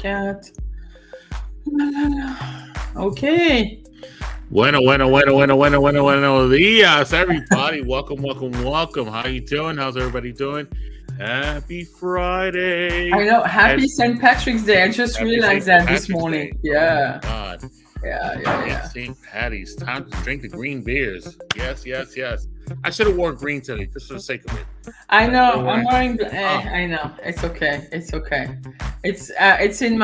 cat. La, la, la. Okay. Buenos dias, everybody. Welcome. How you doing? How's everybody doing? Happy I Friday. know. Happy And St. Patrick's Day. I just happy realized St. that this Patrick's morning. Day. Oh my Yeah. God. Yeah. Yeah. St. Yeah. St. Patty's. Time to drink the green beers. Yes. I should have worn green today just for the sake of it. I I know. should have I'm worn. wearing. Oh, I know. It's okay. It's okay. It's in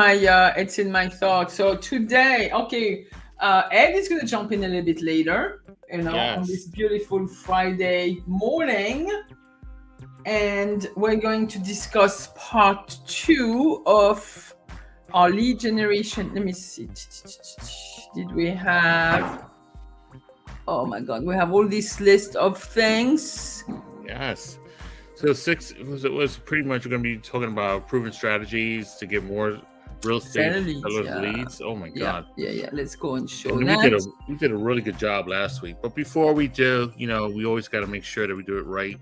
my thoughts. So today, okay. Ed is gonna jump in a little bit later. On this yes. beautiful Friday morning, and we're going to discuss part two of our lead generation. Let me see. Did we have? Oh my God, we have all this list of things. Yes. So it was pretty much going to be talking about proven strategies to get more real estate Seller leads, sellers yeah, leads. Oh my yeah, God. yeah, yeah. Let's go and show And that. we did a really good job last week. But before we do, we always got to make sure that we do it right.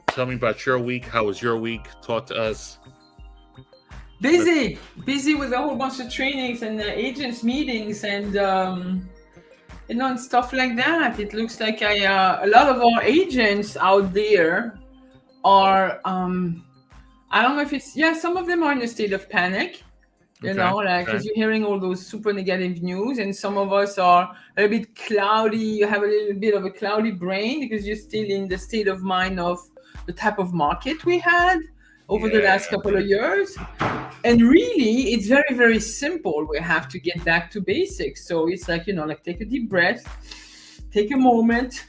Tell me about your week. How was your week? Talk to us. Busy with a whole bunch of trainings and agents meetings and stuff like that. It looks like a lot of our agents out there are I don't know if it's, yeah, some of them are in a state of panic. Like, because Okay. you're hearing all those super negative news, and some of us are a little bit cloudy. You have a little bit of a cloudy brain because you're still in the state of mind of the type of market we had over the Yeah. last couple of years. And really, it's very, very simple. We have to get back to basics. So it's like, like take a deep breath, take a moment,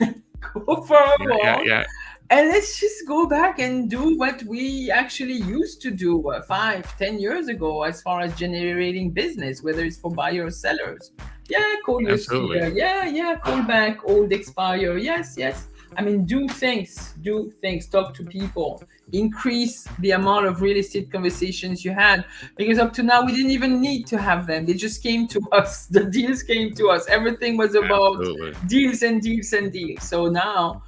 go for a walk, Yeah. and let's just go back and do what we actually used to do 5-10 years ago as far as generating business, whether it's for buyer or sellers. Yeah, call your Absolutely. seer. Yeah, call back old expire. Yes. I mean, do things, talk to people, increase the amount of real estate conversations you had, because up to now we didn't even need to have them. They just came to us. The deals came to us. Everything was about Absolutely. deals and deals and deals. So now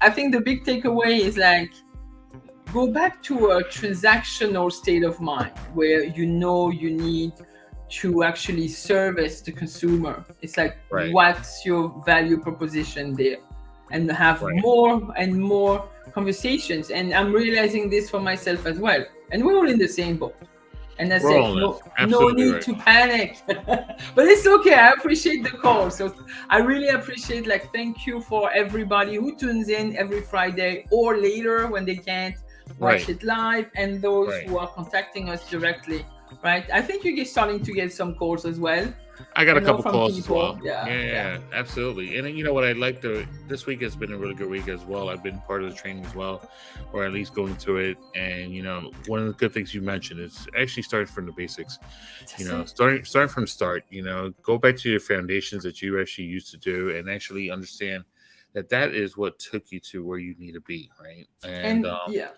I think the big takeaway is like, go back to a transactional state of mind where you need to actually service the consumer. It's like, Right. what's your value proposition there? And have Right. more and more conversations. And I'm realizing this for myself as well. And we're all in the same boat. And I We're say, all in this. no Absolutely need right. to panic. But it's okay. I appreciate the call. So I really appreciate, thank you for everybody who tunes in every Friday or later when they can't watch Right. it live, and those Right. who are contacting us directly. Right. I think you're starting to get some calls as well. I got a couple From calls as people. well. Yeah. Yeah, absolutely. And then, you know what, this week has been a really good week as well. I've been part of the training as well, or at least going to it. And, one of the good things you mentioned is actually starting from the basics, starting from start, go back to your foundations that you actually used to do and actually understand that is what took you to where you need to be. Right. And yeah.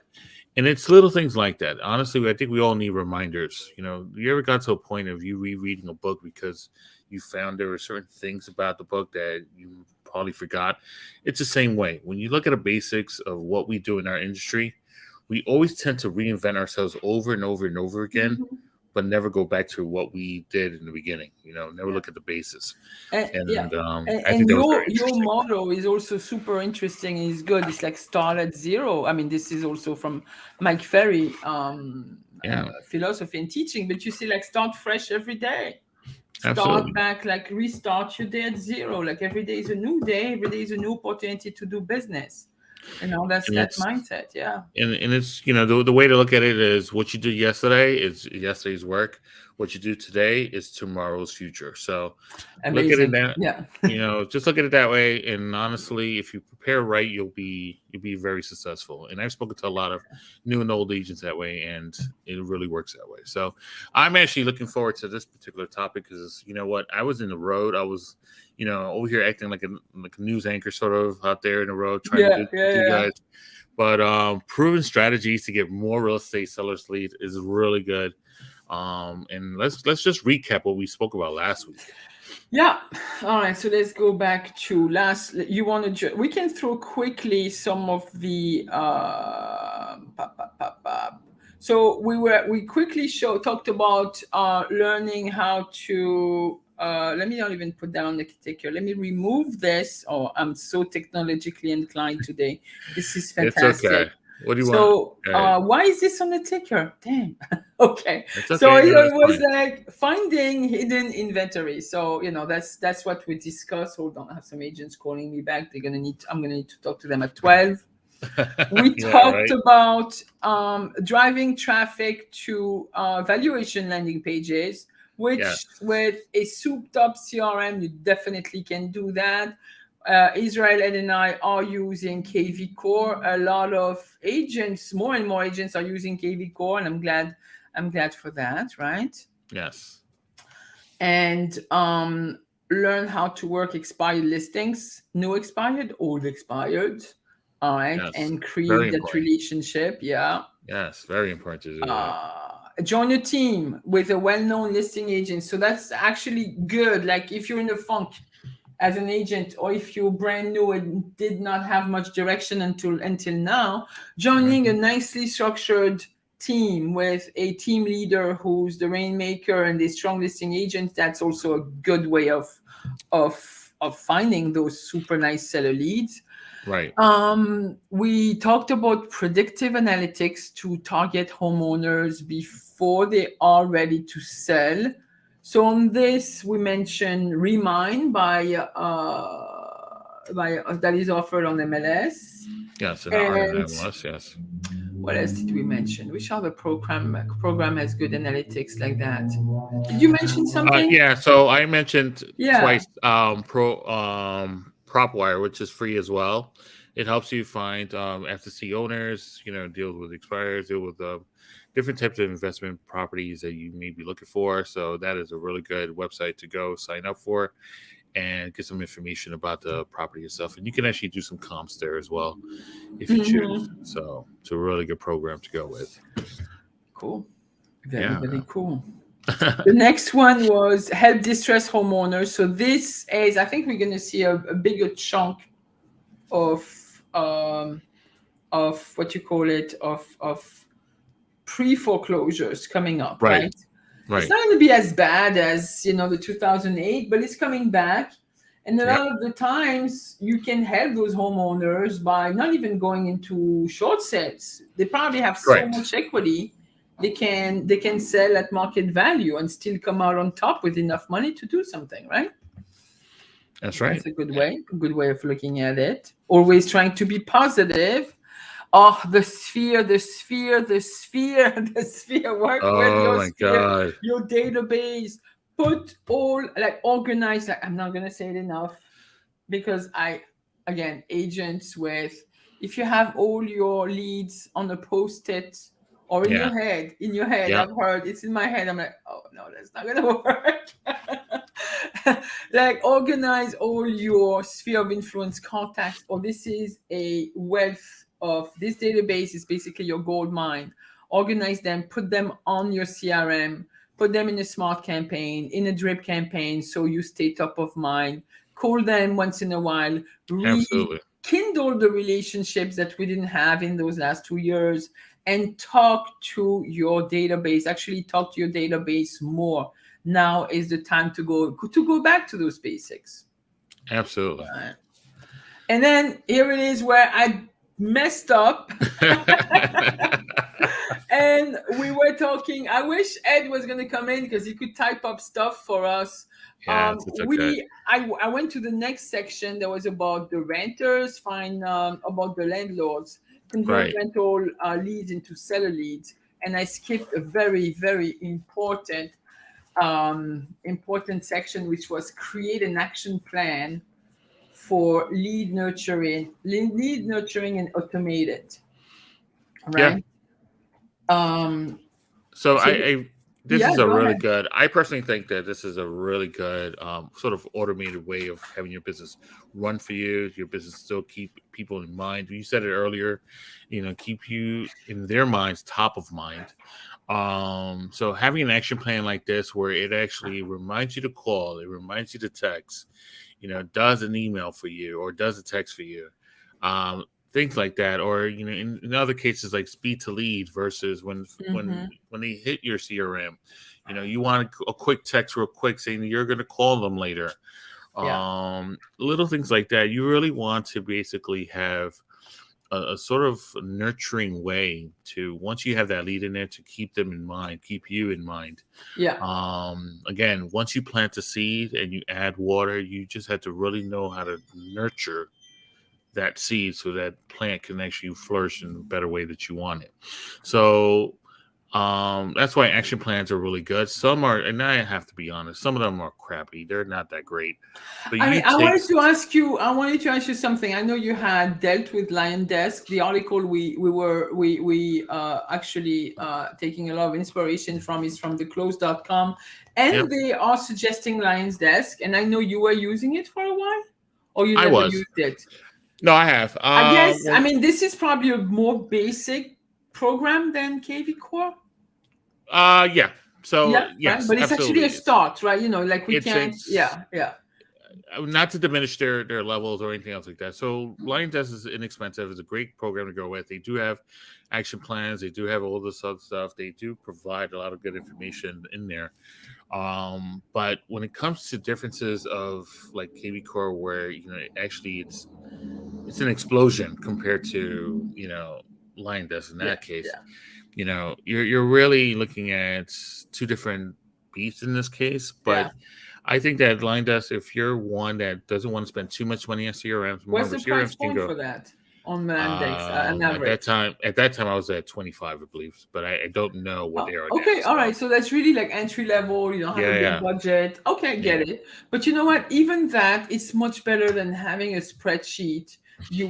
And it's little things like that. Honestly, I think we all need reminders. You ever got to a point of you rereading a book because you found there were certain things about the book that you probably forgot? It's the same way. When you look at the basics of what we do in our industry, we always tend to reinvent ourselves over and over and over again, Mhm. but never go back to what we did in the beginning. Never Yeah. look at the basis. Yeah. And I think And that was your very interesting. motto is also super interesting and is good. It's like start at zero. I mean, this is also from Mike Ferry Yeah, philosophy and teaching, but you see, like, start fresh every day. Start absolutely. back, like restart your day at zero. Like every day is a new day, every day is a new opportunity to do business. That's And that it's mindset. Yeah. and it's the way to look at it is what you did yesterday is yesterday's work. What you do today is tomorrow's future. So look at it Amazing. that Yeah. just look at it that way. And honestly, if you prepare right, you'll be very successful. And I've spoken to a lot of new and old agents that way, and it really works that way. So I'm actually looking forward to this particular topic because you know what, I was in the road. I was over here acting like a news anchor sort of out there in the road trying to Yeah. do Yeah. with you Yeah. guys. But proven strategies to get more real estate sellers leads is really good. And let's just recap what we spoke about last week. Yeah. All right. So let's go back to last. You want to? We can throw quickly some of the So we quickly talked about learning how to. Let me not even put that on the ticker. Let me remove this. Oh, I'm so technologically inclined today. This is It's okay. fantastic. What do you want? So why is this on the ticker? Damn. Okay. It's So okay. No, it that's was fine. like finding hidden inventory. So that's what we discussed. Hold on, I have some agents calling me back. I'm gonna need to talk to them at 12. We Yeah, talked right. about driving traffic to valuation landing pages, which Yes. with a souped up CRM, you definitely can do that. Israel and I are using KV Core. A lot of agents, more and more agents are using KV Core, and I'm glad for that, right? Yes. And learn how to work expired listings, new expired, old expired, all right, Yes. and Very create that important. relationship. Yeah. Yes. Very important to do that. Join a team with a well-known listing agent. So that's actually good. Like if you're in a funk as an agent, or if you're brand new and did not have much direction until now, joining a Mhm. nicely structured team with a team leader who's the rainmaker and a strong listing agent, that's also a good way of finding those super nice seller leads. Right. We talked about predictive analytics to target homeowners before they are ready to sell. So on this, we mentioned Remind by that is offered on MLS. Yes. And on an And MLS. Yes. what else did we mention? Which other program has good analytics like that? Did you mention something? Yeah. So I mentioned Yeah. twice PropWire, which is free as well. It helps you find FTC owners. Deal with expirers, deal with different types of investment properties that you may be looking for. So that is a really good website to go sign up for and get some information about the property itself. And you can actually do some comps there as well if you choose. Hmm. So it's a really good program to go with. Cool. Very, Yeah. very cool. The next one was help distressed homeowners. So this is, I think we're going to see a bigger chunk of um, of what you call it of pre foreclosures coming up, Right. right? It's Right. not going to be as bad as the 2008, but it's coming back. And a Yep. lot of the times, you can help those homeowners by not even going into short sales. They probably have so Correct. much equity, they can sell at market value and still come out on top with enough money to do something, right? That's That's right. a good way of looking at it. Always trying to be positive. Oh, the sphere, the sphere, the sphere, the sphere. Work with Oh your my sphere, God. your database. Put all, like, organize. Like, I'm not gonna say it enough because again, agents with, if you have all your leads on a post-it or Yeah. in your head, Yep. I've heard it's in my head. I'm like, oh no, that's not gonna work. Like, organize all your sphere of influence contacts, or this is a wealth of, this database is basically your gold mine. Organize them, put them on your CRM, put them in a smart campaign, in a drip campaign, so you stay top of mind. Call them once in a while, Absolutely. rekindle the relationships that we didn't have in those last 2 years, and talk to your database. Actually, talk to your database more. Now is the time to go back to those basics. Absolutely. Right. And then here it is where I messed up. And we were talking. I wish Ed was going to come in because he could type up stuff for us. Yes, it's okay. I went to the next section that was about the renters, about the landlords, convert Right. rental leads into seller leads, and I skipped a very, very important section, which was create an action plan for lead nurturing and automate it. Yeah. Right. Um, So so this yeah, is a go really ahead. good. I personally think that this is a really good sort of automated way of having your business run for you. Your business still keep people in mind. You said it earlier, keep you in their minds top of mind. So having an action plan like this, where it actually reminds you to call, it reminds you to text, does an email for you or does a text for you. things like that, or in other cases like speed to lead versus Mm-hmm. when they hit your CRM, you want a quick text real quick saying you're going to call them later. Yeah. Little things like that. You really want to basically have a sort of nurturing way to, once you have that lead in there, to keep them in mind, keep you in mind. Yeah. Again, once you plant the seed and you add water, you just have to really know how to nurture that seed so that plant can actually flourish in a better way that you want it. So that's why action plans are really good. Some are, and I have to be honest, some of them are crappy. They're not that great. But I mean, you take I wanted to ask you something. I know you had dealt with Lion Desk. The article we actually taking a lot of inspiration from is from theclose.com, and Yep, they are suggesting Lion's Desk. And I know you were using it for a while, or you I never was. used it. No, I have. I guess. I Well, mean, this is probably a more basic program than KV Core. yeah. So Yeah, right. yes, But it's actually a absolutely. start, right? Like we can't. It's Yeah, yeah, not to diminish their levels or anything else like that. So Lion Desk is inexpensive. It's a great program to go with. They do have action plans. They do have all this other stuff. They do provide a lot of good information in there. But when it comes to differences of like KV Core, where actually it's an explosion compared to Lion Desk in yeah, that case. yeah. You're really looking at two different beasts in this case, Yeah. but I think that Line Desk, if you're one that doesn't want to spend too much money on CRMs, What's remember the price CRMs can point go. for that on Mandex, an average? At that time I was at 25, I believe, but I don't know what Oh, they are now. okay, all right. So that's really like entry level. You don't have a big Yeah, budget. Okay, yeah, get it. But you know what? Even that is much better than having a spreadsheet you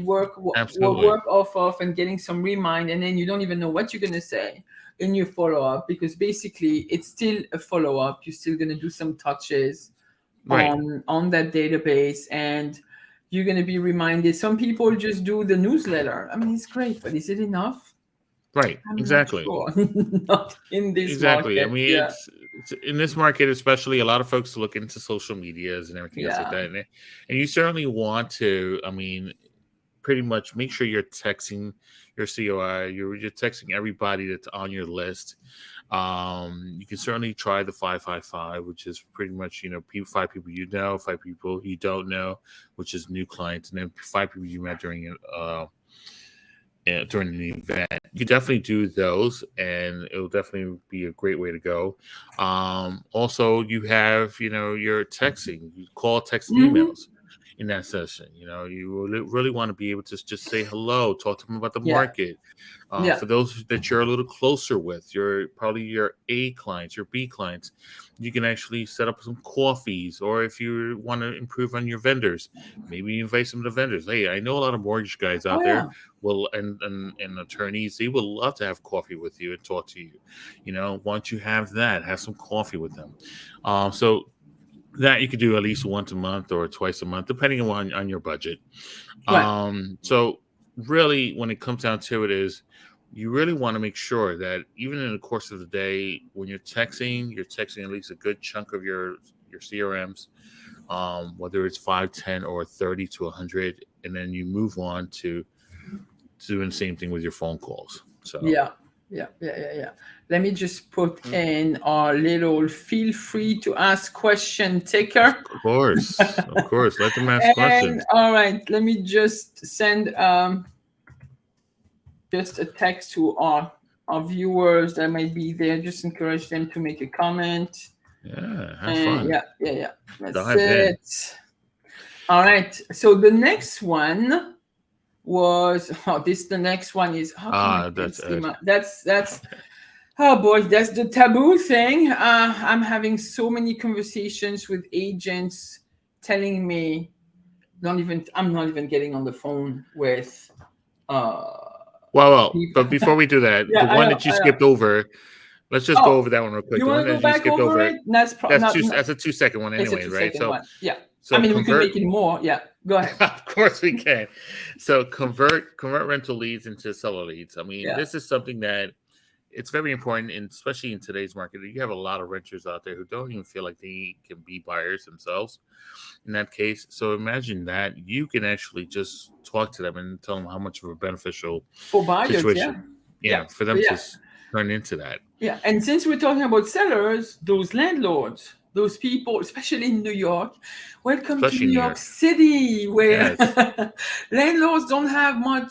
absolutely. work off of and getting some remind, and then you don't even know what you're gonna say in your follow up, because basically it's still a follow up. You're still gonna do some touches Right, on that database, and you're going to be reminded. Some people just do the newsletter. I mean, it's great, but is it enough? right, I'm not exactly. sure. Not in this Exactly. I market. mean, Yeah, it's in this market, especially a lot of folks look into social medias and everything else like yeah, that. And you certainly want to, I mean, pretty much make sure you're texting your COI, you're texting everybody that's on your list. You can certainly try the 555, which is pretty much, five people you know, five people you don't know, which is new clients, and then five people you met during an event. You definitely do those, and it'll definitely be a great way to go. Also, you have your texting, you call, text, and hmm, emails in that session. You really want to be able to just say hello, talk to them about the yeah, market. yeah. For those that you're a little closer with, probably your A clients, your B clients, you can actually set up some coffees, or if you want to improve on your vendors, maybe you invite some of the vendors. Hey, I know a lot of mortgage guys Oh out there yeah, will and attorneys. They would love to have coffee with you and talk to you. Once you have that, have some coffee with them. So that you could do at least once a month or twice a month, depending on your budget. right. So really, when it comes down to it, is you really want to make sure that even in the course of the day, when you're texting at least a good chunk of your CRMs, whether it's 5, 10, or 30 to 100, and then you move on to doing the same thing with your phone calls. So, Yeah, yeah, yeah, yeah, yeah. Let me just put in our little feel free to ask question ticker. of course, let them ask And questions. all right, let me just send just a text to our viewers that might be there. Just encourage them to make a comment. Yeah, have And fun. yeah, yeah, yeah. That's Dive in. it. All right. So the next one was the next one is how come I can't That's see Ed. my that's oh boy, that's the taboo thing. I'm having so many conversations with agents telling me I'm not even getting on the phone with uh people. But before we do that, Yeah, the I one know, that you I know. skipped over, let's just go Oh, over that one real quick. you The want one to go that you back skipped over over, it? That's not. that's a 2 second one It's a anyway, two right? second So one. Yeah. I so mean, we can convert. make it more. Yeah. Go ahead. Of course we can. So convert rental leads into seller leads. I mean, Yeah. this is something that it's very important, and especially in today's market, you have a lot of renters out there who don't even feel like they can be buyers themselves in that case. So imagine that you can actually just talk to them and tell them how much of a beneficial For buyers, yeah. situation, Yeah. for them to Yeah. turn into that. Yeah, and since we're talking about sellers, those landlords, those people, especially in New York, welcome to Especially New in New York York. City, where Yes. landlords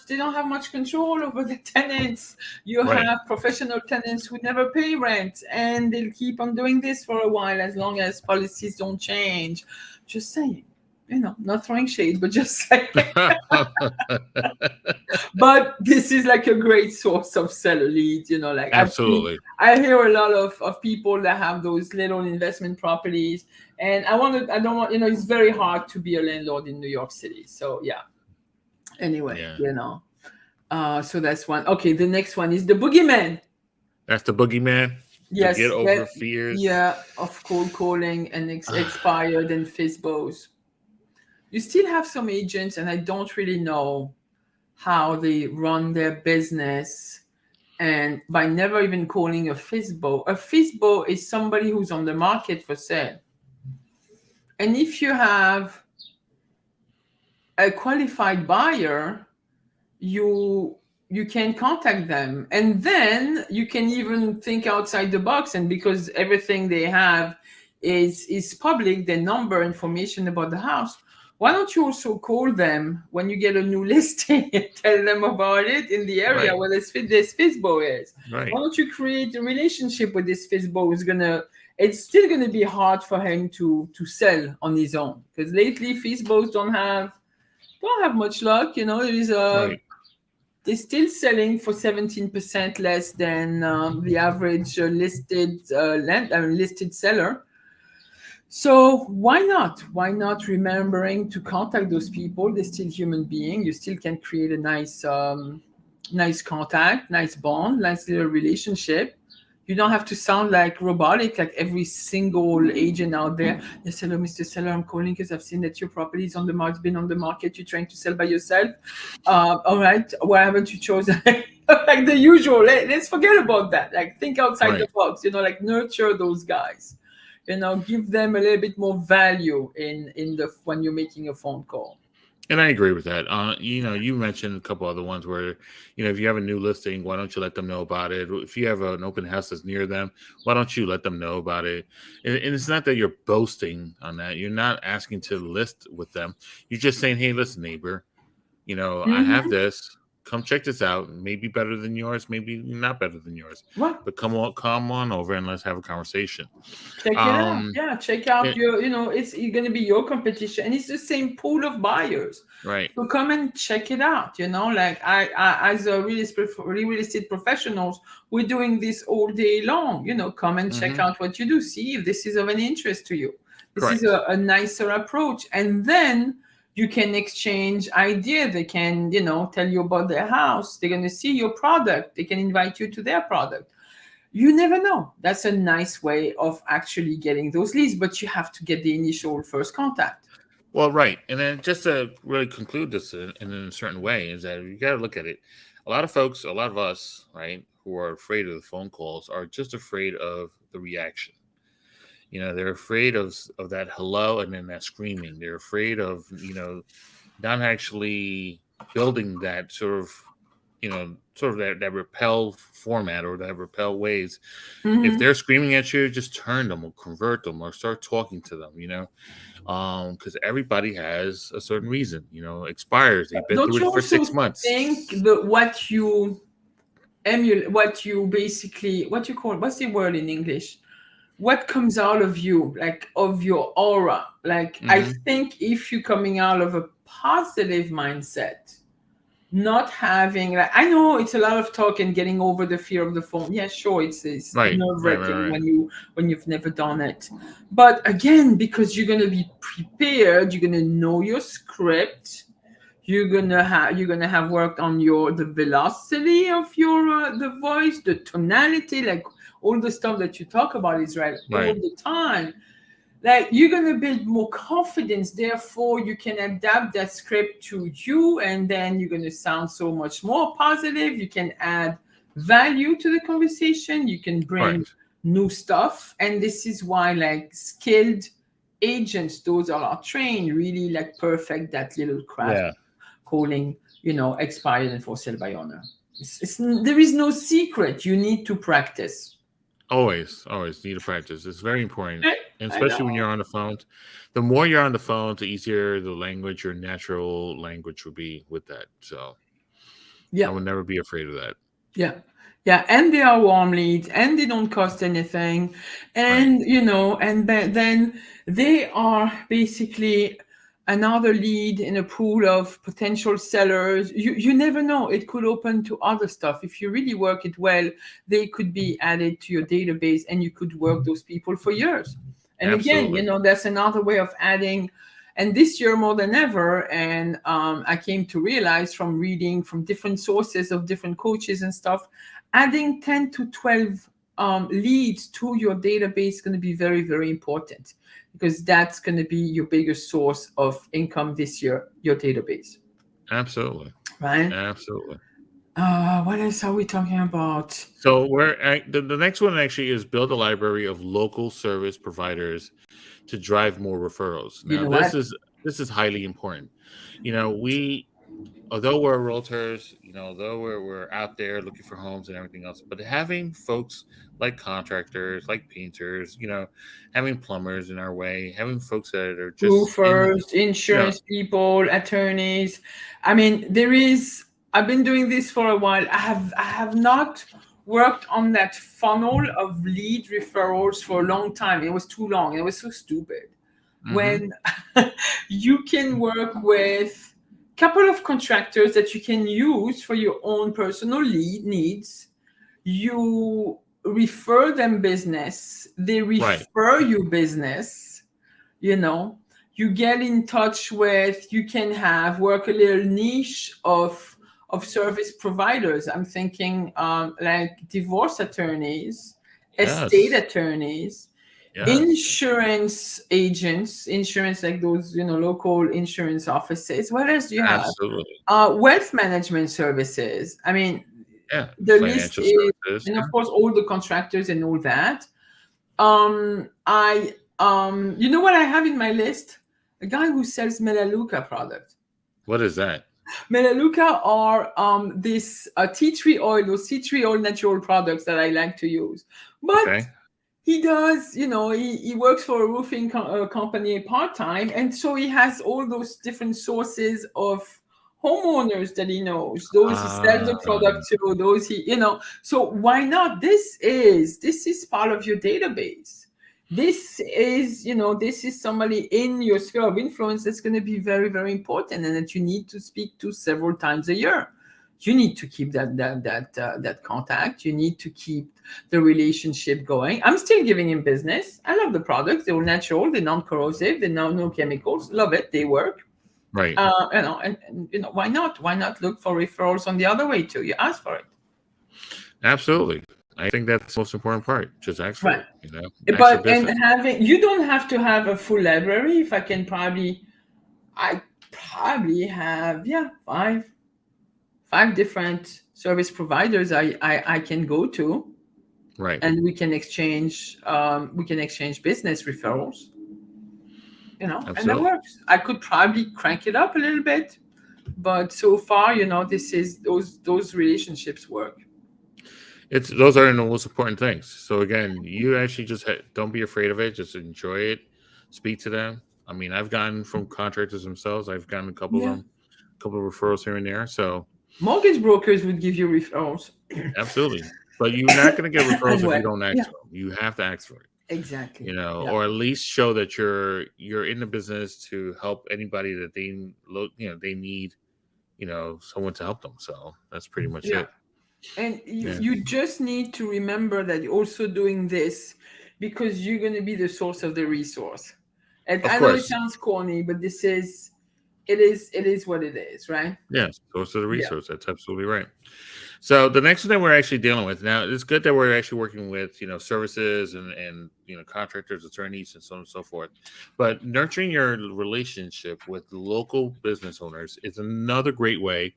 they don't have much control over the tenants. You Right. have professional tenants who never pay rent, and they'll keep on doing this for a while as long as policies don't change. Just saying, not throwing shade, but just saying. But this is like a great source of seller leads, like Absolutely. I hear a lot of people that have those little investment properties, and I don't want, it's very hard to be a landlord in New York City. So yeah, anyway, Yeah. so that's one. Okay, the next one is the boogeyman. That's the boogeyman. To get Yes, over fears. yeah, of cold calling and expired and FISBOs. You still have some agents, and I don't really know how they run their business, and by never even calling a FISBO. A FISBO is somebody who's on the market for sale. And if you have a qualified buyer, you can contact them, and then you can even think outside the box. And because everything they have is public, their number, information about the house, why don't you also call them when you get a new listing and tell them about it in the area Right. where this FISBO is? Right. Why don't you create a relationship with this FISBO who's it's still gonna be hard for him to sell on his own, because lately FISBOs don't have much luck. Right. They're still selling for 17% less than the average listed seller. So why not? Why not remembering to contact those people? They're still human beings. You still can create a nice contact, nice bond, nice little relationship. You don't have to sound like robotic, like every single agent out there. Yes, hello, Mr. Seller. I'm calling because I've seen that your property is on the market. It's been on the market. You're trying to sell by yourself. All right. Why haven't you chosen like the usual? Let's forget about that. Like, think outside the Right. box. Like, nurture those guys. Give them a little bit more value in the when you're making a phone call. And I agree with that. You mentioned a couple other ones where, if you have a new listing, why don't you let them know about it? If you have an open house that's near them, why don't you let them know about it? And it's not that you're boasting on that. You're not asking to list with them. You're just saying, hey, listen, neighbor, I have this. Come check this out. Maybe better than yours, maybe not better than yours. What? But come on over and let's have a conversation. Check it out. Um, Yeah, check out it- your, it's going to be your competition, and it's the same pool of buyers. right. So come and check it out. Like I as a real estate professionals, we're doing this all day long. Come and check Mm-hmm. out what you do. See if this is of any interest to you. This Correct. is a nicer approach, and then you can exchange ideas. They can, tell you about their house. They're going to see your product. They can invite you to their product. You never know. That's a nice way of actually getting those leads, but you have to get the initial first contact. Well, right. And then just to really conclude this in a certain way is that you got to look at it. A lot of us, right, who are afraid of the phone calls are just afraid of the reaction. They're afraid of that hello and then that screaming. They're afraid of, not actually building that sort of that repel format or that repel ways. If they're screaming at you, just turn them or convert them or start talking to them, because everybody has a certain reason, expires. They've been Don't through you it for also 6 months. think that what you emulate, what you call, what's the word in English? What comes out of you, like of your aura? Like, I think if you're coming out of a positive mindset, not having, like, I know it's a lot of talk and getting over the fear of the phone. Yeah, sure, it's Right. nerve-wracking when you've never done it. But again, because you're gonna be prepared, you're gonna know your script. You're gonna have worked on the velocity of your the voice, the tonality, like all the stuff that you talk about, Israel, all Right. the time. Like, you're going to build more confidence, therefore you can adapt that script to you, and then you're going to sound so much more positive. You can add value to the conversation, you can bring Correct. new stuff. And this is why like skilled agents, those are trained, really like perfect that little craft Yeah. calling, expired and for sale by owner. There is no secret. You need to practice. Always need to practice. It's very important, and I especially when know. you're on the phone. The more you're on the phone, the easier the language, your natural language, will be with that. So I Yeah. would never be afraid of that. Yeah. Yeah. And they are warm leads and they don't cost anything. Right. And, then they are basically another lead in a pool of potential sellers. You never know. It could open to other stuff. If you really work it well, they could be added to your database and you could work those people for years. And again, Absolutely. that's another way of adding. And this year more than ever, and I came to realize from reading from different sources of different coaches and stuff, adding 10 to 12 leads to your database is going to be very, very important, because that's going to be your biggest source of income this year, your database, Absolutely. right? Absolutely. What else are we talking about? So the next one actually is build a library of local service providers to drive more referrals. You Now know what? this is highly important. We, although we're realtors, although we're out there looking for homes and everything else, but having folks like contractors, like painters, having plumbers in our way, having folks that are just in, Roofers, you know, insurance people, attorneys. I mean, I've been doing this for a while. I have not worked on that funnel of lead referrals for a long time. It was too long. It was so stupid. hmm When you can work with a couple of contractors that you can use for your own personal lead needs, you refer them business, they right, refer you business, you know you get in touch with, you can have work a little niche of service providers. I'm thinking like divorce attorneys, estate yes, attorneys, yes, insurance agents, insurance like those local insurance offices. What else do you have? absolutely, Wealth management services. I mean, yeah, the list financial is, services, and yeah. of course all the contractors and all that. I You know what I have in my list? A guy who sells Melaleuca product. What is that? Melaleuca are this tea tree oil, those tea tree oil natural products that I like to use. But Okay, he does, he works for a roofing company part time, and so he has all those different sources of homeowners that he knows. Those he sells the ah, product to. Those So why not? This is part of your database. This is somebody in your sphere of influence that's going to be very, very important, and that you need to speak to several times a year. You need to keep that contact. You need to keep the relationship going. I'm still giving him business. I love the products. They're natural. They're non-corrosive. They're no chemicals. Love it. They work. right, And why not? Why not look for referrals on the other way too? You ask for it. absolutely. I think that's the most important part. Just ask for Right. it. Ask for business. You don't have to have a full library. If I probably have, yeah, five different service providers I can go to, Right, and we can exchange business referrals, and that absolutely. works. I could probably crank it up a little bit, but so far, this is those relationships work. Those are the most important things. So again, you actually just don't be afraid of it. Just enjoy it. Speak to them. I mean, I've gotten from contractors themselves. I've gotten a couple of Yeah. them, a couple of referrals here and there. So Mortgage brokers would give you referrals. absolutely, but you're not going to get referrals And if you what? don't ask Yeah, for them. You have to ask for it. exactly. Yeah. Or at least show that you're in the business to help anybody that they need, someone to help them. So that's pretty much Yeah. it. And Yeah, you just need to remember that you're also doing this because you're going to be the source of the resource. And of I know it course. sounds corny, but this is it is what it is, right? Yes, source of the Yeah. resource. That's absolutely right. So the next one that we're actually dealing with now, it's good that we're actually working with services and contractors, attorneys, and so on and so forth. But nurturing your relationship with local business owners is another great way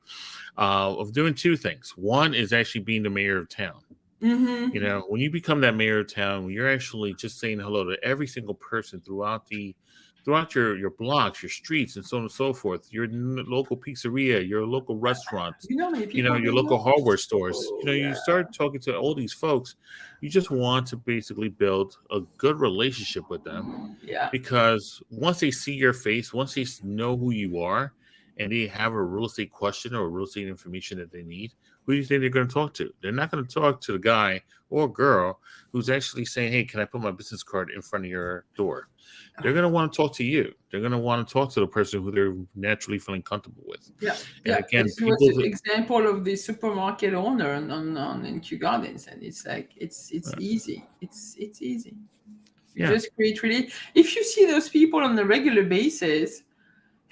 of doing two things. One is actually being the mayor of town. Mm-hmm. When you become that mayor of town, when you're actually just saying hello to every single person throughout your blocks, your streets, and so on and so forth, your local pizzeria, your local restaurants, You know how many people your live local there? hardware stores. Oh You yeah. start talking to all these folks. You just want to basically build a good relationship with them Yeah. because once they see your face, once they know who you are, and they have a real estate question or real estate information that they need, who do you think they're going to talk to? They're not going to talk to the guy or girl who's actually saying, "Hey, can I put my business card in front of your door?" They're going to want to talk to you. They're going to want to talk to the person who they're naturally feeling comfortable with. Yeah, And yeah. again, It was people. an example of the supermarket owner on in Kew Gardens, and it's like it's easy. It's easy. You Yeah, just create really. If you see those people on a regular basis,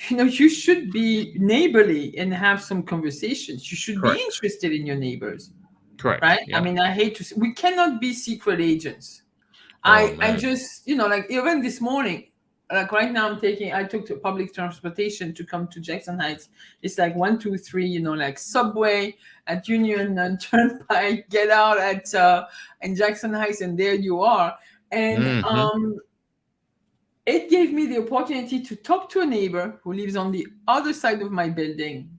you should be neighborly and have some conversations. You should be correct. interested in your neighbors, Correct. right? I Yeah. mean, I hate to. We cannot be secret agents. Oh I man. just like even this morning, like right now I took to public transportation to come to Jackson Heights. It's like 1, 2, 3, like subway at Union and Turnpike, get out at in Jackson Heights, and there you are. And Hmm. it gave me the opportunity to talk to a neighbor who lives on the other side of my building.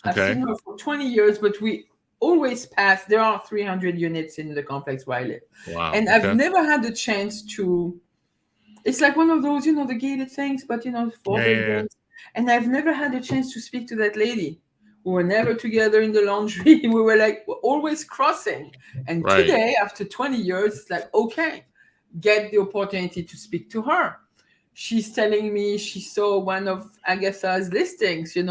I've seen Okay. her for 20 years, but we always pass. There are 300 units in the complex where I live. Wow. And I've Okay. never had the chance to. It's like one of those, the gated things, but four Yeah. Yeah. Yeah. buildings. And I've never had a chance to speak to that lady. We were never together in the laundry. We were like always crossing. And Right. today, after 20 years, it's like, okay, get the opportunity to speak to her. She's telling me she saw one of Agatha's listings, in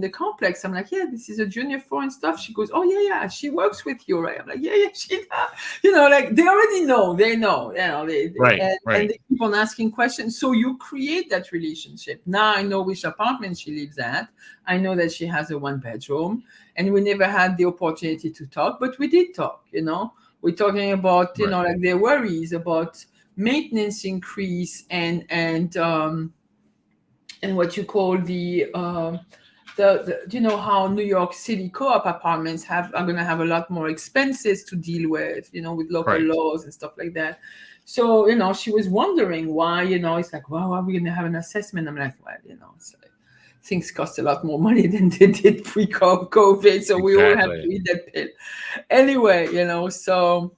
the complex. I'm like, yeah, this is a junior floor and stuff. She goes, oh yeah, she works with you, right? I'm like, yeah, she does. Like they already know, they know, Right. and Right. they keep on asking questions. So you create that relationship. Now I know which apartment she lives at. I know that she has a 1 bedroom, and we never had the opportunity to talk, but we did talk. We're talking about Right. like their worries about maintenance increase and what you call the how New York City co-op apartments are going to have a lot more expenses to deal with local Correct. laws and stuff like that. So she was wondering why it's like, well, are we going to have an assessment? I'm like, well, it's like, things cost a lot more money than they did pre-COVID, so we all have to Exactly. eat that pill anyway. So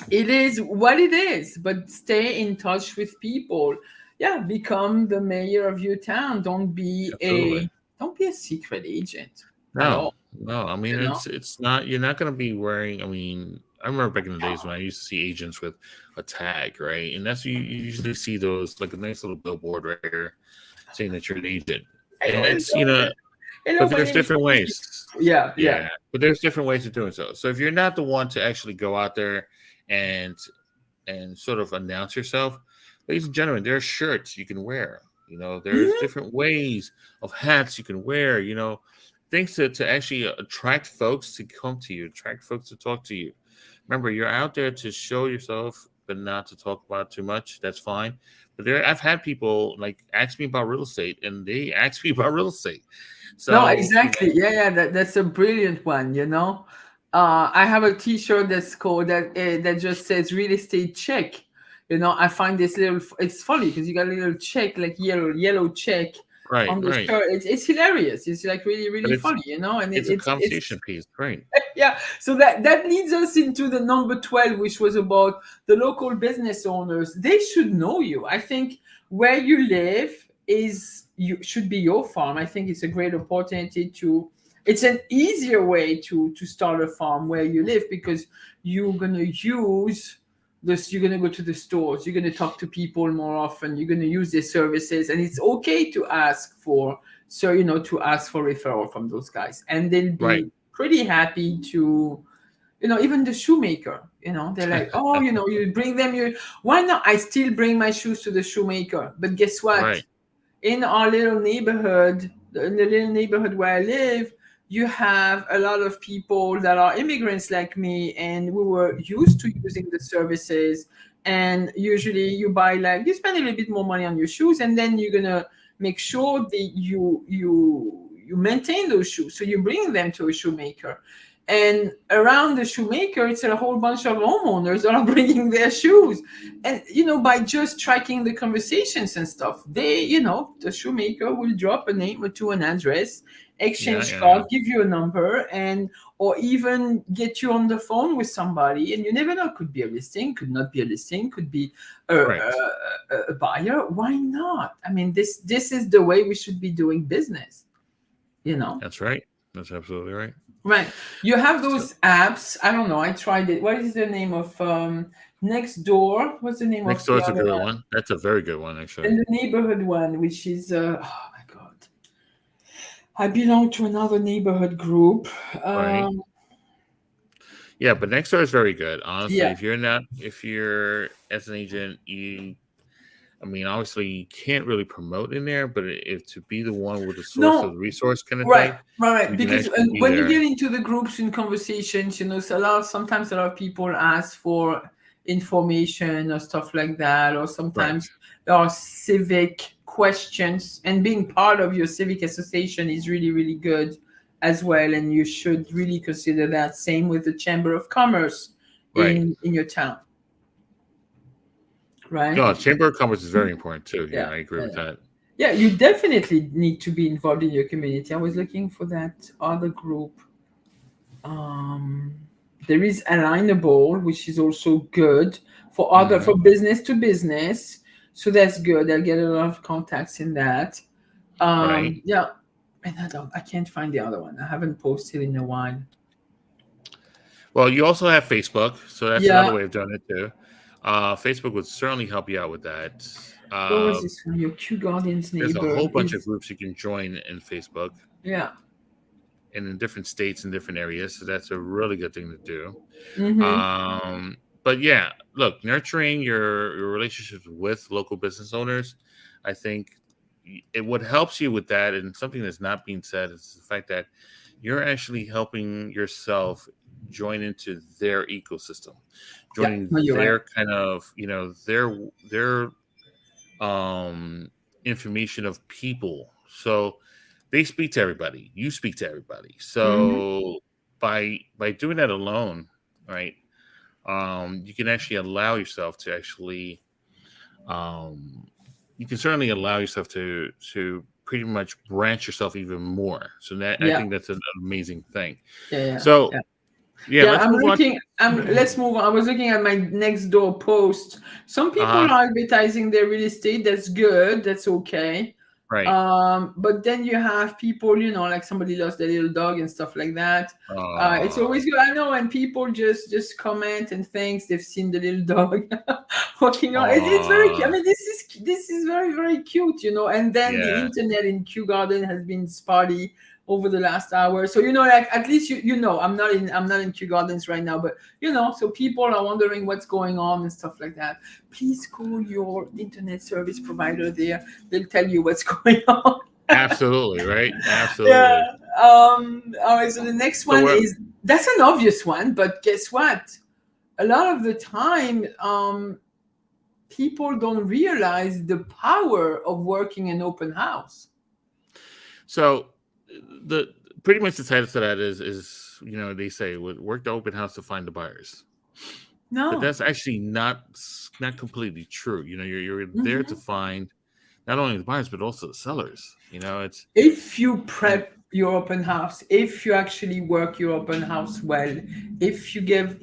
it is what it is, but stay in touch with people. Yeah, become the mayor of your town. Absolutely. Don't be a secret agent at No. all. No. I mean, you know it's not. You're not going to be wearing. I mean, I remember back in the days when I used to see agents with a tag, right? And that's you usually see those like a nice little billboard right here saying that you're an agent. I And always it's love it. Hello, but my there's name is different Casey. ways. Yeah, yeah. Yeah, but there's different ways of doing so. So if you're not the one to actually go out there and sort of announce yourself, ladies and gentlemen, there are shirts you can wear. There's Mhm. different ways of hats you can wear. Things to actually attract folks to come to you, attract folks to talk to you. Remember, you're out there to show yourself, but not to talk about too much. That's fine. But I've had people like ask me about real estate, and they ask me about real estate. No, So exactly. Yeah, yeah. That's a brilliant one. I have a T-shirt that just says "real estate check." I find this little. It's funny because you got a little check, like yellow check right, on the right. shirt. It's hilarious. It's like really, But really funny. And it's a conversation piece, right? yeah. So that leads us into the number 12, which was about the local business owners. They should know you. I think where you live should be your farm. I think it's a great opportunity to. It's an easier way to start a farm where you live because you're gonna use this. You're gonna go to the stores. You're gonna talk to people more often. You're gonna use their services, and it's okay to ask for to ask for referral from those guys, and they'll Right. be pretty happy to even the shoemaker. They're like, oh, you bring them your. Why not? I still bring my shoes to the shoemaker, but guess what? Right. in our little neighborhood, in the little neighborhood where I live, you have a lot of people that are immigrants like me, and we were used to using the services. And usually you buy, like, you spend a little bit more money on your shoes, and then you're gonna make sure that you maintain those shoes. So you bring them to a shoemaker. And around the shoemaker, it's a whole bunch of homeowners that are bringing their shoes. And, by just tracking the conversations and stuff, the shoemaker will drop a name or two, an address, Yeah, exchange yeah, card, give you a number, or even get you on the phone with somebody. And you never know, could be a listing, could not be a listing, could be right. a buyer. Why not? I mean, this is the way we should be doing business, That's right. That's absolutely right. Right. You have So those apps. I don't know. I tried it. What is the name of Next Door? What's the name next of door the is a other good one? one. That's a very good one, actually. And the neighborhood one, which is oh my God. I belong to another neighborhood group. Right. Um, Yeah, but next door is very good. Honestly, yeah. if you're as an agent, I mean, obviously you can't really promote in there, but if to be the one with the source of No, the resource kind of right, thing, right. you can Because actually be when you there. get into the groups and conversations, sometimes a lot of people ask for information or stuff like that, or Right. sometimes there are civic questions, and being part of your civic association is really, really good as well. And you should really consider that. Same with the Chamber of Commerce Right. in your town, right? No, Chamber of Commerce is very important too. Yeah, Yeah. I agree Yeah. with that. Yeah, you definitely need to be involved in your community. I was looking for that other group. Um, there is Alignable, which is also good Hmm. for business to business. So that's good. I'll get a lot of contacts in that. Right. Yeah, and I can't find the other one. I haven't posted in a while. Well, you also have Facebook, so that's another Yeah, way of doing it too. Facebook would certainly help you out with that. what was this one? Your Q Guardian's There's a neighbor whole bunch of is, groups you can join in Facebook yeah. and in different states and different areas, so that's a really good thing to do. Mm-hmm. But yeah, look, nurturing your relationships with local business owners, I think what helps you with that, and something that's not being said, is the fact that you're actually helping yourself join into their ecosystem, Yeah, joining no, you're right. their kind of, their information of people. So they speak to everybody. You speak to everybody. Mm-hmm. So by doing that alone, right? You can actually allow yourself to actually, um, you can certainly allow yourself to pretty much branch yourself even more. So that I Yeah, think that's an amazing thing. yeah, So yeah. yeah, Yeah, let's move on. let's move on. I was looking at my next door post. Some people Uh huh. are advertising their real estate. That's good. That's okay. Right. But then you have people, like somebody lost their little dog and stuff like that. It's Uh, always good. I know when people just comment and thanks they've seen the little dog walking on. It's very cute. I uh, mean, this is very, very cute, And then the yeah, internet in Kew Garden has been spotty over the last hour. So like at least I'm not in Kew Gardens right now, but so people are wondering what's going on and stuff like that. Please call your internet service provider there. They'll tell you what's going on. absolutely, right? Yeah. Absolutely. All right, so the next So one what? is, that's an obvious one, but guess what? A lot of the time, people don't realize the power of working an open house. So the pretty much the title to that is they say work the open house to find the buyers, but No. that's actually not completely true. You're there to Mhm. find not only the buyers but also the sellers. It's If you and prep your open house, if you actually work your open house well, if you give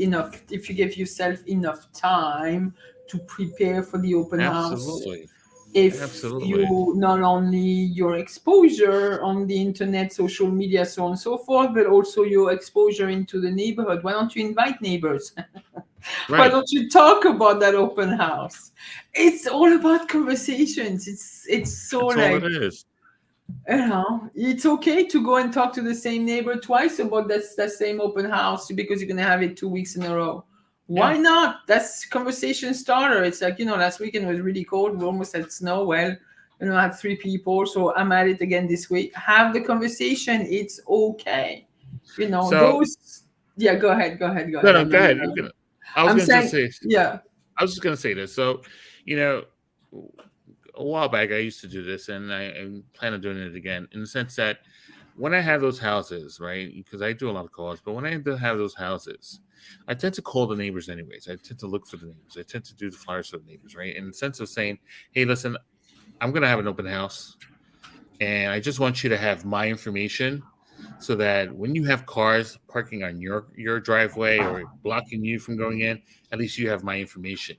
yourself enough time to prepare for the open house, absolutely, if absolutely, you not only your exposure on the internet, social media, so on and so forth, but also your exposure into the neighborhood. Why don't you invite neighbors? Why right. don't you talk about that open house? It's all about conversations. It's so That's all like, it is. it's okay to go and talk to the same neighbor twice about that same open house because you're gonna have it 2 weeks in a row. Yeah, Why not? That's conversation starter. It's like, last weekend was really cold. We almost had snow. Well, I had 3 people, so I'm at it again this week. Have the conversation. It's okay. So Those. Yeah, go ahead. Go ahead. Go no, ahead. no, go ahead. You can. I was I'm going to just saying, say. yeah. I was just going to say this. So, you know, a while back I used to do this, and I plan on doing it again. In the sense that when I have those houses, right? Because I do a lot of calls, but when I do have those houses, I tend to call the neighbors anyways. I tend to look for the neighbors. I tend to do the flyers for the neighbors, right? In the sense of saying, hey, listen, I'm going to have an open house, and I just want you to have my information so that when you have cars parking on your driveway or blocking you from going in, at least you have my information.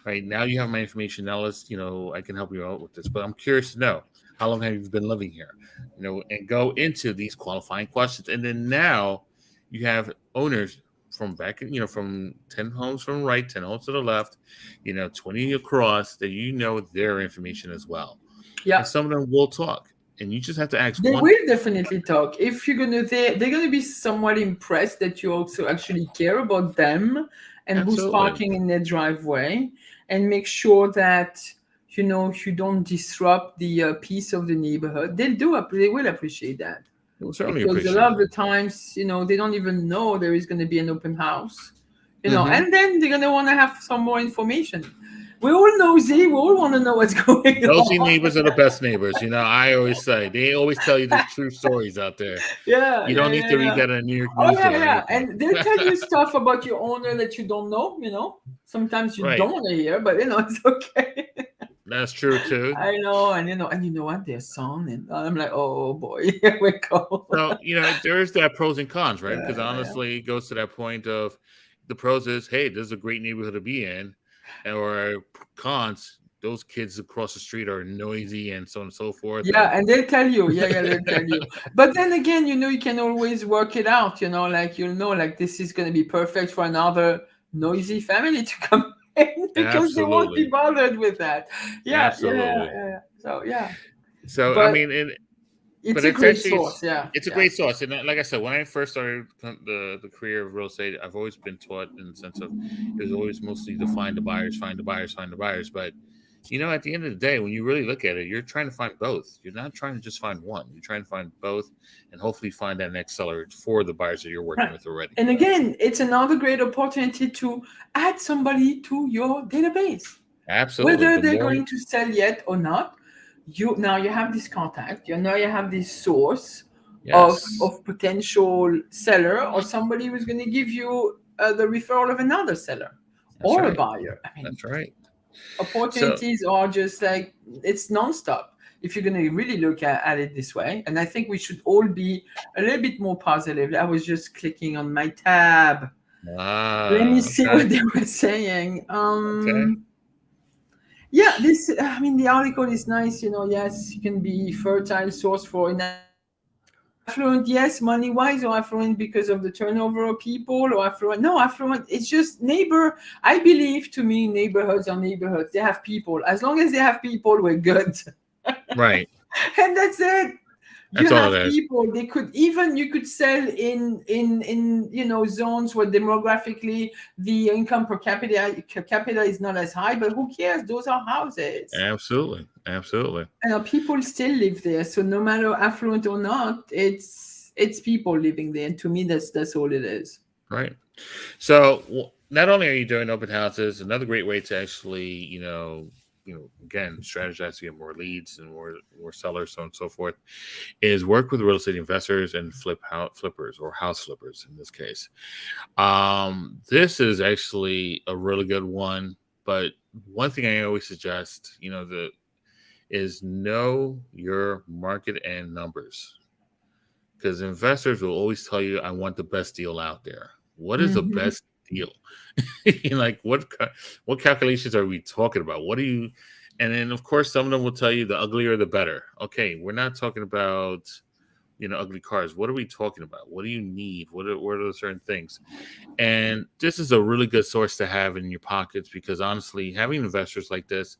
Right now, you have my information. Now, I can help you out with this. But I'm curious to know, how long have you been living here? And go into these qualifying questions. And then now you have owners from from 10 homes from the right, 10 homes to the left, 20 across, that their information as well. And Yeah. some of them will talk. And you just have to ask They one. will definitely talk. If they're gonna be somewhat impressed that you also actually care about them and who's Absolutely. parking in their driveway, and make sure that you don't disrupt the peace of the neighborhood. They will appreciate that, We'll certainly because a appreciate lot of it. the times they don't even know there is going to be an open house, Mm-hmm. and then they're going to want to have some more information. We're all nosy. We all want to know what's going Nosy on. neighbors are the best neighbors. I always say they always tell you the true stories out there. Yeah, You yeah, don't need yeah, to read yeah. that in a New York Oh yeah, newspaper or yeah, anything. and they'll tell you stuff about your owner that you don't know. Sometimes you Right. don't want to hear, but it's okay. That's true too. I know, and you know what? Their son, and I'm like, oh boy, here we go. So, there is that pros and cons, right? Yeah, Because yeah, yeah. honestly, it goes to that point of the pros is, hey, this is a great neighborhood to be in. Or cons, those kids across the street are noisy and so on and so forth. Yeah, And and they'll tell you. Yeah, yeah, they'll tell you. But then again, you can always work it out. Like this is going to be perfect for another noisy family to come in because they won't be absolutely. bothered with that. Yeah, yeah, yeah, Absolutely. yeah. So yeah, So, I but mean, it's but a it's great actually source. Yeah, it's a yeah. great source. And like I said, when I first started the career of real estate, I've always been taught in the sense of it was always mostly to find the buyers, find the buyers, find the buyers. But at the end of the day, when you really look at it, you're trying to find both. You're not trying to just find one. You're trying to find both, and hopefully find that next seller for the buyers that you're working Right. with already. And again, it's another great opportunity to add somebody to your database. Absolutely. Whether The they're more, going to sell yet or not, you have this contact. You have this source of yes, potential seller, or somebody who's going to give you the referral of another seller that's or a right. buyer. I mean, That's right. So, opportunities are just like, it's nonstop if you're going to really look at it this way. And I think we should all be a little bit more positive. I was just clicking on my tab. Let me see okay, what they were saying. okay, Yeah, the article is nice. Yes, you can be fertile source for affluent, yes, money wise, or affluent because of the turnover of people, or affluent. No, affluent, it's just neighbor. I believe, to me, neighborhoods are neighborhoods. They have people. As long as they have people, we're good. right. And that's it. You That's all have it is. people. You could sell in zones where demographically the income per capita is not as high, but who cares? Those are houses. Absolutely, absolutely. People still live there, so no matter affluent or not, it's people living there. And to me, that's all it is. Right. So, not only are you doing open houses, another great way to actually, again, strategize to get more leads and more sellers, so on and so forth, is work with real estate investors and flippers or house flippers in this case. This is actually a really good one. But one thing I always suggest, is know your market and numbers, because investors will always tell you, I want the best deal out there. What is the Hmm. best deal? Like what calculations are we talking about? What do you, and then of course some of them will tell you the uglier the better. Okay, we're not talking about ugly cars. What are we talking about? What do you need? What are the certain things? And this is a really good source to have in your pockets, because honestly, having investors like this,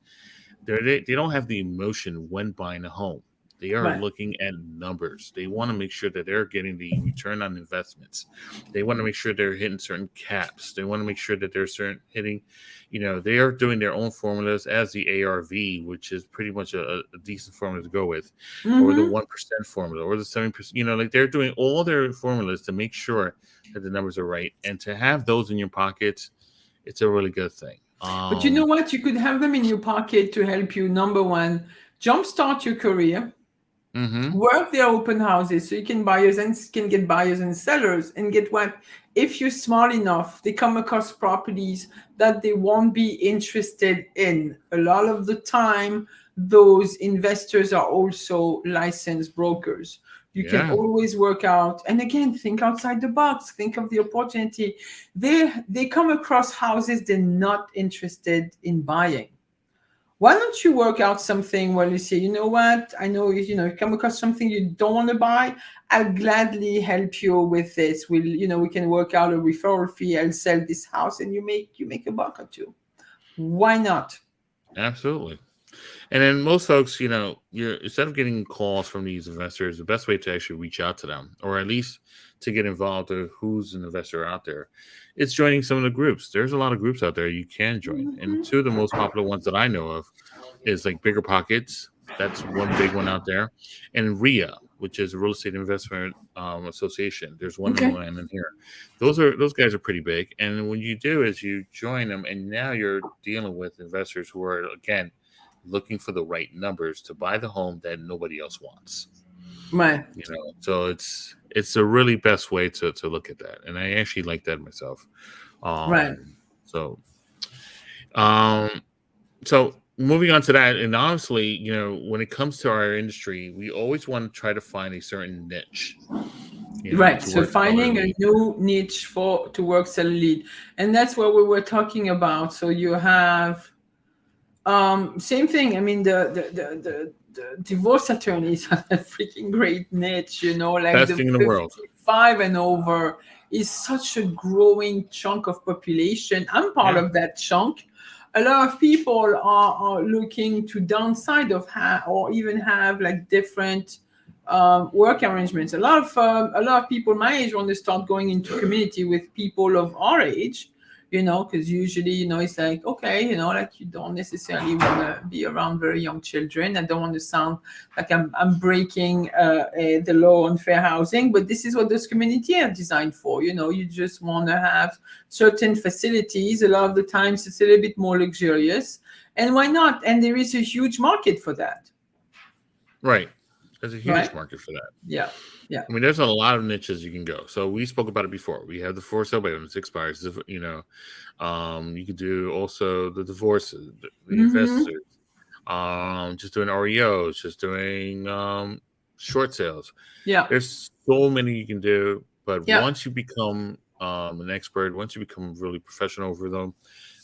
they don't have the emotion when buying a home. They are Right. looking at numbers. They want to make sure that they're getting the return on investments. They want to make sure they're hitting certain caps. They want to make sure that they're certain hitting, they are doing their own formulas as the ARV, which is pretty much a decent formula to go with, or the Mm-hmm. 1% formula, or the 7%. Like they're doing all their formulas to make sure that the numbers are right, and to have those in your pockets, it's a really good thing. But you know what? You could have them in your pocket to help you, number one, jumpstart your career, Mm-hmm. work their open houses so you can buyers and can get buyers and sellers and get what, if you're smart enough, they come across properties that they won't be interested in. A lot of the time those investors are also licensed brokers. You can Yeah, always work out, and again, think outside the box, think of the opportunity. They come across houses they're not interested in buying. Why don't you work out something where you say, you know what, I know you come across something you don't want to buy, I'll gladly help you with this. We can work out a referral fee. I'll sell this house and you make a buck or two. Why not? absolutely. And then most folks, you're instead of getting calls from these investors, the best way to actually reach out to them, or at least to get involved with who's an investor out there, it's joining some of the groups. There's a lot of groups out there you can join. And Mhm. two of the most popular ones that I know of is like Bigger Pockets. That's one big one out there. And RIA, which is a Real Estate Investment Association. There's one in Okay. Milan in here. Those guys are pretty big. And when you do is you join them, and now you're dealing with investors who are, again, looking for the right numbers to buy the home that nobody else wants. Right. So it's a really best way to look at that, and I actually like that myself. Right. So um, so moving on to that, and honestly, when it comes to our industry, we always want to try to find a certain niche, Right. to So work our finding a lead. new niche for to work sell lead. And that's what we were talking about. So you have same thing. I mean, the divorce attorneys are a freaking great niche, like Best the thing in the world. 55 and over is such a growing chunk of population. I'm part Yeah. of that chunk. A lot of people are looking to downside of or even have like different work arrangements. A lot of people my age want to start going into community with people of our age, because usually, it's like, okay, like you don't necessarily want to be around very young children. I don't want to sound like I'm breaking the law on fair housing, but this is what those communities are designed for. You just want to have certain facilities. A lot of the times it's a little bit more luxurious. And why not? And there is a huge market for that, Right. There's a huge right? market for that. Yeah. Yeah. I mean, there's a lot of niches you can go. So we spoke about it before. We have the for sale by owner, expires. You could do also the divorces, the Mm-hmm. investors, just doing REOs, just doing short sales. Yeah. There's so many you can do, but Yeah. once you become an expert, once you become really professional over them,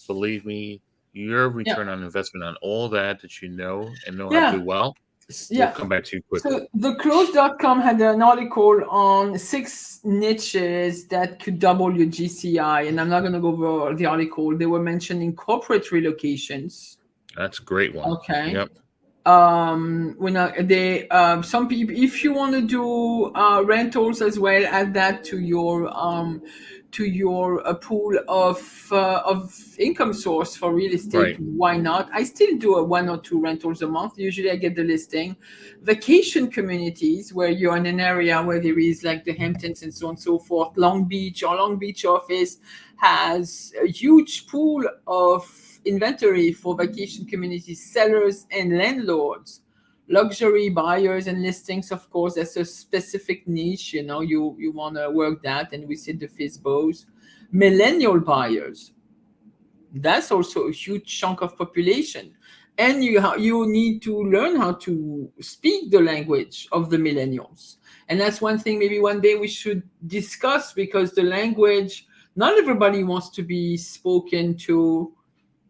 believe me, your Yeah. return on investment on all that you know and know how to do Yeah. well will Yeah. come back to you quickly. So theclose.com had an article on 6 niches that could double your GCI, and I'm not going to go over the article. They were mentioning corporate relocations. That's a great one. Okay. Yep. When they some people, if you want to do rentals as well, add that to your pool of income source for real estate. Right. Why not? I still do a 1 or 2 rentals a month. Usually I get the listing. Vacation communities where you're in an area where there is like the Hamptons and so on and so forth. Long Beach office has a huge pool of inventory for vacation community sellers and landlords. Luxury buyers and listings, of course, that's a specific niche. You want to work that, and we see the FISBOs. Millennial buyers, that's also a huge chunk of population, and you need to learn how to speak the language of the millennials. And that's one thing maybe one day we should discuss, because the language, not everybody wants to be spoken to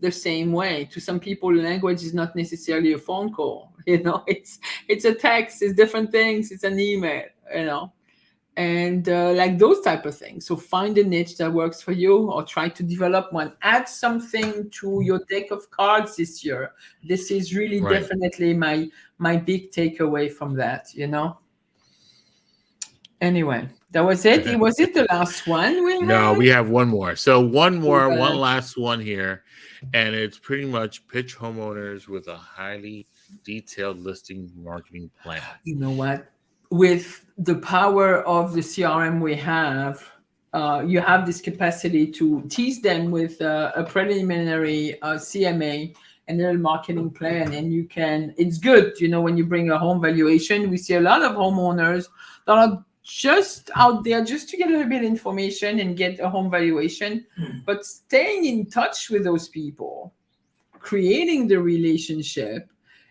the same way. To some people, language is not necessarily a phone call. It's a text, it's different things, it's an email. and like those type of things. So find a niche that works for you, or try to develop one. Add something to your deck of cards this year. This is really Right. definitely my big takeaway from that. Anyway, that was it. Was it the last one we No, had? we have one more. So one Okay. last one here, and it's pretty much pitch homeowners with a highly detailed listing marketing plan. You know what? With the power of the CRM we have, you have this capacity to tease them with a preliminary CMA and a marketing plan, and you can. It's good, when you bring a home valuation. We see a lot of homeowners that are just out there just to get a little bit of information and get a home valuation, but staying in touch with those people, creating the relationship,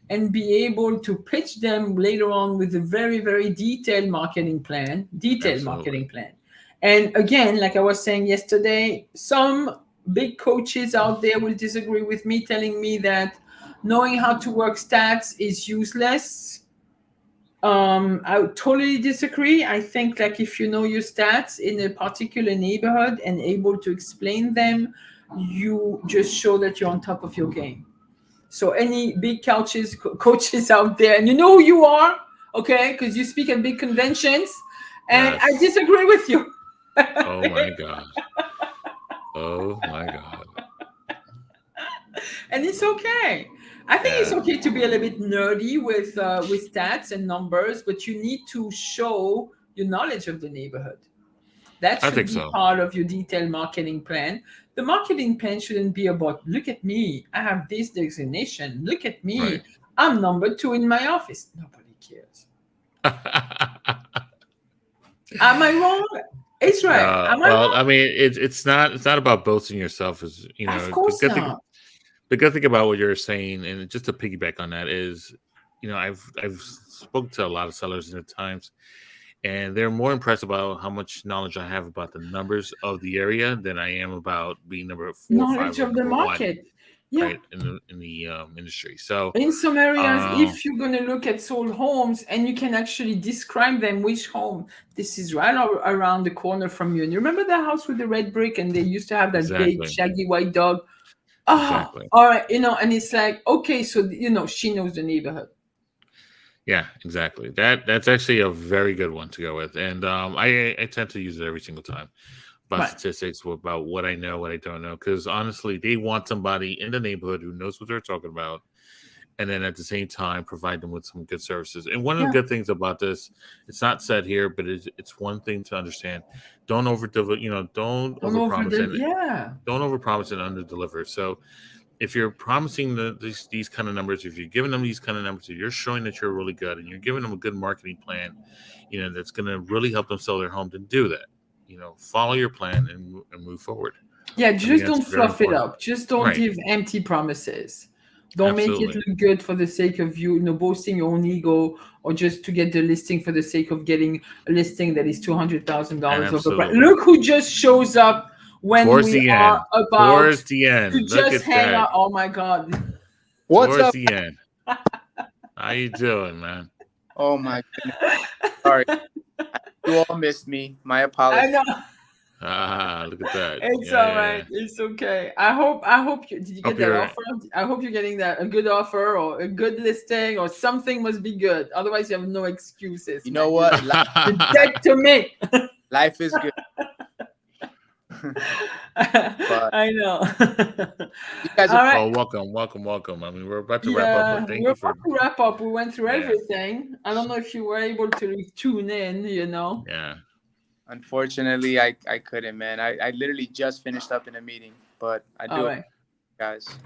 and be able to pitch them later on with a very, very detailed marketing plan. Absolutely. And again, like I was saying yesterday, some big coaches out there will disagree with me, telling me that knowing how to work stats is useless. I would totally disagree. I think like if you know your stats in a particular neighborhood and able to explain them, you just show that you're on top of your game. So any big coaches out there, and you know who you are, okay, because you speak at big conventions, and I Yes. disagree with you. Oh my God. Oh my God. And it's okay. I think it's Yeah, okay to be a little bit nerdy with stats and numbers, but you need to show your knowledge of the neighborhood. That I should think be so. part of your detailed marketing plan. The marketing plan shouldn't be about, look at me, I have this designation. Look at Right. me, I'm number 2 in my office. Nobody cares. Am I wrong? It's right. No, Am I well, wrong? I mean, it's not about boasting yourself. Is Of the course good thing. not. The good thing about what you're saying, and just to piggyback on that, is I've spoken to a lot of sellers in the times, and they're more impressed about how much knowledge I have about the numbers of the area than I am about being number 4 or 5 Knowledge or of the number one, market. Yeah. right, in the industry. So, In some areas, uh, if you're going to look at sold homes and you can actually describe them, which home, this is right around the corner from you. And you remember the house with the red brick and they used to have that big, exactly, shaggy white dog? Oh, exactly. all right. And it's like, okay, so, she knows the neighborhood. Yeah, exactly. That's actually a very good one to go with, and I tend to use it every single time about Right. statistics, about what I know, what I don't know, because honestly, they want somebody in the neighborhood who knows what they're talking about, and then at the same time provide them with some good services. And one of the Yeah. good things about this, it's not said here, but it's one thing to understand. Don't over don't Don't over overpromise the, and yeah. don't overpromise and underdeliver. So if you're promising these kind of numbers, if you're giving them these kind of numbers, if you're showing that you're really good and you're giving them a good marketing plan, that's going to really help them sell their home, to do that. Follow your plan and move forward. Yeah, I think just that's don't very fluff it important. up. Just don't Right. give empty promises. Don't make it Absolutely. look good for the sake of boasting your own ego, or just to get the listing for the sake of getting a listing that is $200,000 overpriced. Absolutely. Look who just shows up when Towards we the are end. about Towards the to end. Look just at hang that. out. Oh my God. What's Towards up? the end. How you doing, man? Oh my goodness. Sorry. You all missed me. My I apologies. know. Look at that. It's Yeah, all yeah, right. yeah. It's okay. I hope did you get Hope that you're offer? I hope you're getting a good offer or a good listing, or something must be good. Otherwise, you have no excuses. You know man. what? You're dead to me. Life is good. I know. You guys All are right. Oh, welcome. I mean, we're about to wrap up, Yeah, but thank we're you for about to wrap up. We went through Yeah. everything. I don't know if you were able to tune in, yeah. unfortunately I couldn't, man. I literally just finished up in a meeting, but I All do right. guys.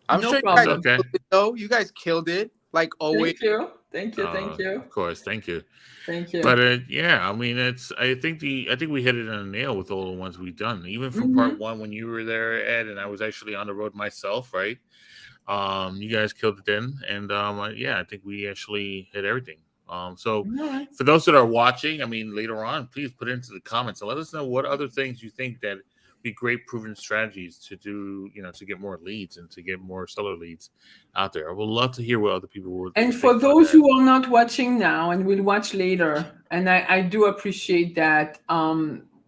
I'm No sure you problem. guys Okay. killed it, though. You guys killed it, like always. Thank you. Thank you. Thank you. Of course, thank you. Thank you. But yeah, I mean, I think we hit it on a nail with all the ones we've done. Even from Mhm. part one, when you were there, Ed, and I was actually on the road myself, right? You guys killed it then, and yeah, I think we actually hit everything. So All right. for those that are watching, I mean, later on, please put into the comments and let us know what other things you think that be great proven strategies to do, to get more leads and to get more seller leads out there. I would love to hear what other people would. And think for about those that. who are not watching now and will watch later, and I do appreciate that,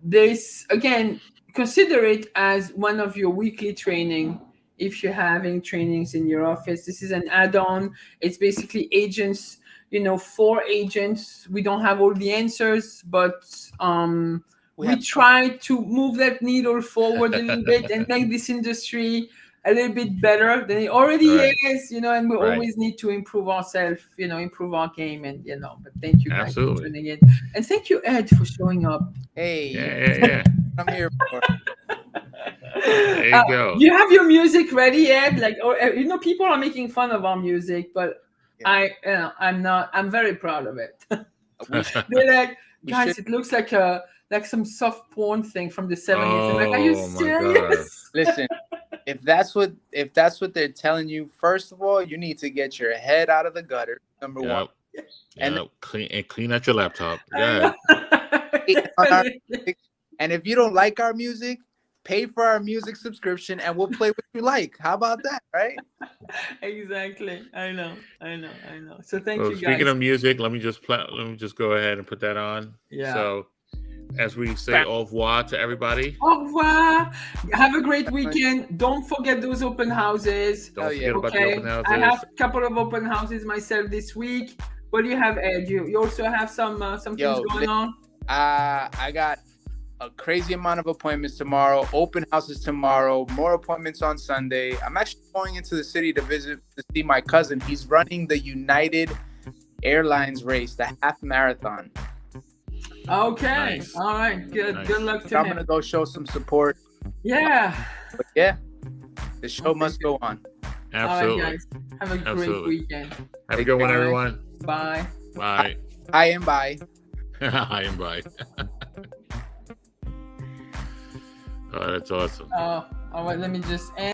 this, again, consider it as one of your weekly training. If you're having trainings in your office, this is an add-on. It's basically agents, for agents. We don't have all the answers, but we try to move that needle forward a little bit and make this industry a little bit better than it already Right. is, and we Right. always need to improve ourselves, improve our game, and but thank you guys Absolutely. for tuning in, and thank you, Ed, for showing up. Hey, Yeah. I'm here for. There you go. You have your music ready, Ed? People are making fun of our music, but Yeah. I'm not. I'm very proud of it. We They're like, we guys, should- it looks like some soft porn thing from the 70s. I'm like, are you Oh, my serious? Listen, if that's what they're telling you, first of all, you need to get your head out of the gutter. Number one. And clean out your laptop. I Yeah. know. And if you don't like our music, pay for our music subscription and we'll play what you like. How about that, right? Exactly. I know. So thank you, guys. Speaking of music, let me just go ahead and put that on. Yeah. So, as we say au revoir to everybody. Au revoir. Have a great weekend. Don't forget those open houses. Don't yeah. forget about the open houses. I have a couple of open houses myself this week. What do you have, Ed? You also have some things going on? I got a crazy amount of appointments tomorrow, open houses tomorrow, more appointments on Sunday. I'm actually going into the city to see my cousin. He's running the United Airlines race, the half marathon. Okay. Nice. All right. Good. Nice. Good luck to I'm him. gonna go show some support. Yeah. But yeah, the show must go on. Absolutely. All right, guys. Have a great Absolutely. weekend. Have a good one, Bye. everyone. Bye. Bye. Hi and bye. Hi and bye. Oh, that's awesome. All right. Let me just end.